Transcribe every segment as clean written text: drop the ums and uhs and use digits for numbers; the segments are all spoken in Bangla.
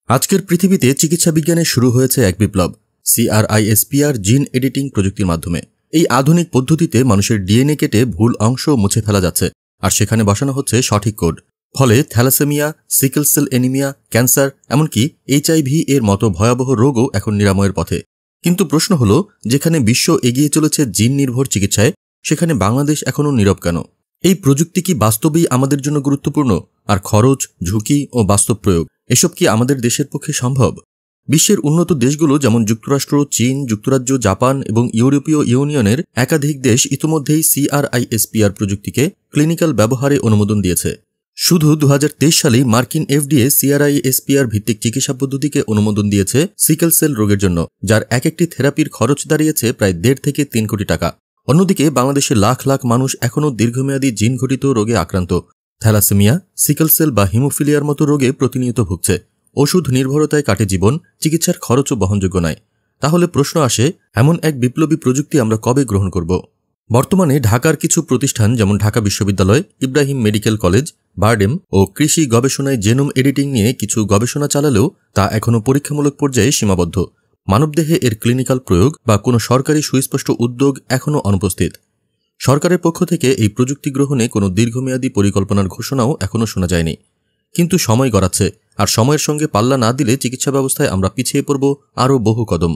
আজকের পৃথিবীতে চিকিৎসা বিজ্ঞানে শুরু হয়েছে এক বিপ্লব। CRISPR জিন এডিটিং প্রযুক্তির মাধ্যমে এই আধুনিক পদ্ধতিতে মানুষের ডিএনএ কেটে ভুল অংশ মুছে ফেলা যাচ্ছে, আর সেখানে বসানো হচ্ছে সঠিক কোড। ফলে thalassaemia, sickle cell anaemia, cancer, এমনকি HIV এর মতো ভয়াবহ রোগও এখন নিরাময়ের পথে। কিন্তু প্রশ্ন হল, যেখানে বিশ্ব এগিয়ে চলেছে জিন নির্ভর চিকিৎসায়, সেখানে বাংলাদেশ এখনও নীরব কেন? এই প্রযুক্তি কি বাস্তবেই আমাদের জন্য গুরুত্বপূর্ণ? আর খরচ, ঝুঁকি ও বাস্তব প্রয়োগ এসব কি আমাদের দেশের পক্ষে সম্ভব? বিশ্বের উন্নত দেশগুলো যেমন যুক্তরাষ্ট্র, চীন, যুক্তরাজ্য, জাপান এবং ইউরোপীয় ইউনিয়নের একাধিক দেশ ইতিমধ্যেই CRISPR প্রযুক্তিকে ক্লিনিক্যাল ব্যবহারে অনুমোদন দিয়েছে। শুধু 2023 সালেই মার্কিন FDA CRISPR ভিত্তিক চিকিৎসা পদ্ধতিকে অনুমোদন দিয়েছে সিকেল সেল রোগের জন্য, যার এক একটি থেরাপির খরচ দাঁড়িয়েছে প্রায় 1.5 থেকে 3 কোটি টাকা। অন্যদিকে বাংলাদেশে লাখ লাখ মানুষ এখনও দীর্ঘমেয়াদী জিনঘটিত রোগে আক্রান্ত। থ্যালাসেমিয়া, সিকেল সেল বা হিমোফিলিয়ার মতো রোগে প্রতিনিয়ত ভুগছে। ওষুধ নির্ভরতায় কাটে জীবন, চিকিৎসার খরচও বহনযোগ্য নয়। তাহলে প্রশ্ন আসে, এমন এক বিপ্লবী প্রযুক্তি আমরা কবে গ্রহণ করব? বর্তমানে ঢাকার কিছু প্রতিষ্ঠান যেমন ঢাকা বিশ্ববিদ্যালয়, ইব্রাহিম মেডিকেল কলেজ, বারডেম ও কৃষি গবেষণায় জেনোম এডিটিং নিয়ে কিছু গবেষণা চালালেও তা এখনও পরীক্ষামূলক পর্যায়ে সীমাবদ্ধ। মানবদেহে এর ক্লিনিক্যাল প্রয়োগ বা কোনো সরকারি সুস্পষ্ট উদ্যোগ এখনও অনুপস্থিত। সরকারের পক্ষ থেকে এই প্রযুক্তি গ্রহণে কোনো দীর্ঘমেয়াদী পরিকল্পনার ঘোষণাও এখনও শোনা যায়নি। কিন্তু সময় গড়াচ্ছে, আর সময়ের সঙ্গে পাল্লা না দিলে চিকিৎসা ব্যবস্থায় আমরা পিছিয়ে পড়ব আরও বহু কদম।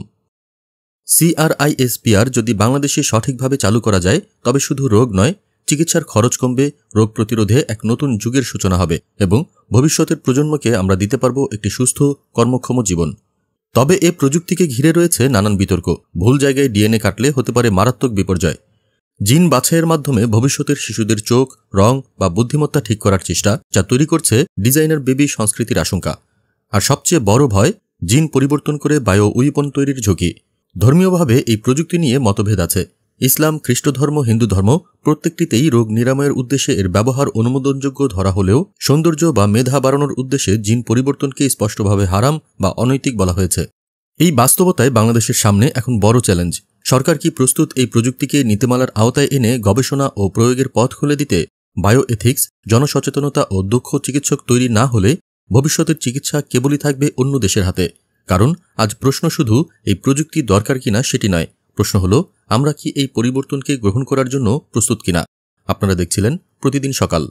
CRISPR যদি বাংলাদেশে সঠিকভাবে চালু করা যায়, তবে শুধু রোগ নয়, চিকিৎসার খরচ কমবে, রোগ প্রতিরোধে এক নতুন যুগের সূচনা হবে এবং ভবিষ্যতের প্রজন্মকে আমরা দিতে পারব একটি সুস্থ, কর্মক্ষম জীবন। তবে এ প্রযুক্তিকে ঘিরে রয়েছে নানান বিতর্ক। ভুল জায়গায় ডিএনএ কাটলে হতে পারে মারাত্মক বিপর্যয়। জিন বাছাইয়ের মাধ্যমে ভবিষ্যতের শিশুদের চোখ, রং বা বুদ্ধিমত্তা ঠিক করার চেষ্টা, যা তৈরি করছে ডিজাইনার বেবি সংস্কৃতির আশঙ্কা। আর সবচেয়ে বড় ভয়, জিন পরিবর্তন করে বায়ো উইপন তৈরির ঝুঁকি। ধর্মীয়ভাবে এই প্রযুক্তি নিয়ে মতভেদ আছে। ইসলাম, খ্রিস্ট ধর্ম, হিন্দু ধর্ম প্রত্যেকটিতেই রোগ নিরাময়ের উদ্দেশ্যে এর ব্যবহার অনুমোদনযোগ্য ধরা হলেও সৌন্দর্য বা মেধা বাড়ানোর উদ্দেশ্যে জিন পরিবর্তনকে স্পষ্টভাবে হারাম বা অনৈতিক বলা হয়েছে। এই বাস্তবতায় বাংলাদেশের সামনে এখন বড় চ্যালেঞ্জ। সরকার কি প্রস্তুত এই প্রযুক্তিকে নীতিমালার আওতায় এনে গবেষণা ও প্রয়োগের পথ খুলে দিতে? বায়ো এথিক্স, জনসচেতনতা ও দক্ষ চিকিৎসক তৈরি না হলে ভবিষ্যতের চিকিৎসা কেবলই থাকবে অন্য দেশের হাতে। কারণ আজ প্রশ্ন শুধু এই প্রযুক্তি দরকার কিনা সেটি নয়, প্রশ্ন হলো আমরা কি এই পরিবর্তনকে গ্রহণ করার জন্য প্রস্তুত কিনা। আপনারা দেখছিলেন প্রতিদিন সকাল।